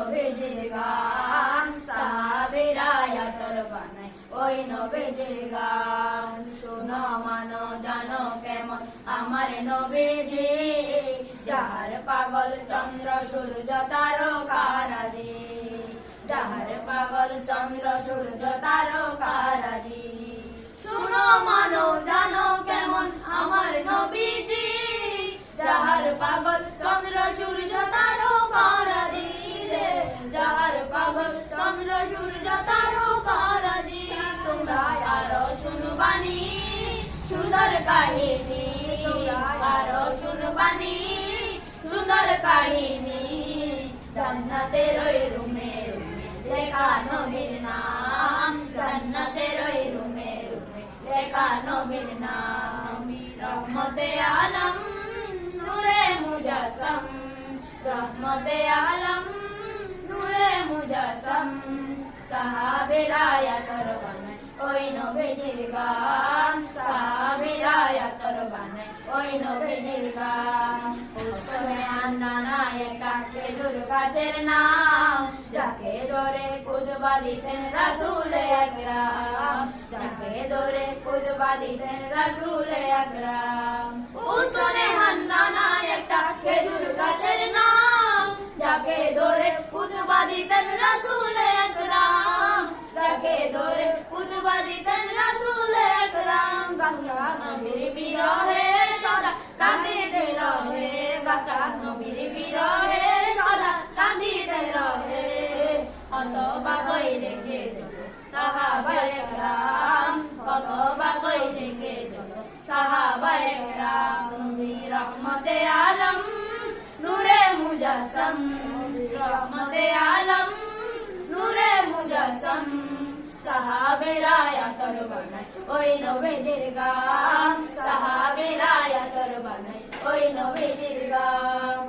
নবীজির গান সাহাবীরা আতর বানায় ওই নবীজির গান শোনো মানো জানো কেমন আমার নবীজি যাহার পাগল চন্দ্র সূর্য তারকারাজি যাহার পাগল চন্দ্র সূর্য তারকারাজি শোনো মানো জানো কেমন আমার নবীজি যাহার পাগল চন্দ্র সূর্য তারকারাজি রে যাহার পাগল চন্দ্র সূর্য তারকারাজি তোমরা আরো শুনবানি সুন্দর কাহিনী আরো শুনবানি সুন্দর কাহিনী জান্নাতের ওই রুমে লেখা নবীর নাম জান্নাতের ওই রুমে লেখা নবীর নাম রহমতে আলম নূরে মুজাসম রহমতে আলম নূরে মুজাসম সাহাবীরা আতর বানায় ওই নবীজির গান সাহাবীরা আতর বানায় ওই নবীজির গান উস্তাদে আন্নানা একটা খেজুর গাছের নাম যাকে ধরে খুতবা দিতেন রাসূল আকরাম যাকে ধরে খুতবা দিতেন রাসূল আকরাম উস্তাদে আন্নানা একটা খেজুর গাছের নাম যাকে ধরে খুতবা দিতেন রাসূল আকরাম যাকে ধরে খুতবা দিতেন রাসূল আকরাম গাছটা নবীর বিরহে সদা কাঁদিতে রহে গাছটা নবীর বিরহে সদা কাঁদিতে রহে হতবা কই রেখে সাহাবায়ে কেরাম হতবা কই রেখে সাহাবায়ে কেরাম নবী রহমতে আলম নূরে মুজাসম রহমতে আলম নূরে মুজাসম সাহাবীরা আতর বানায় ওই নবীজির গান সাহাবীরা আতর বানায় ওই নবীজির গান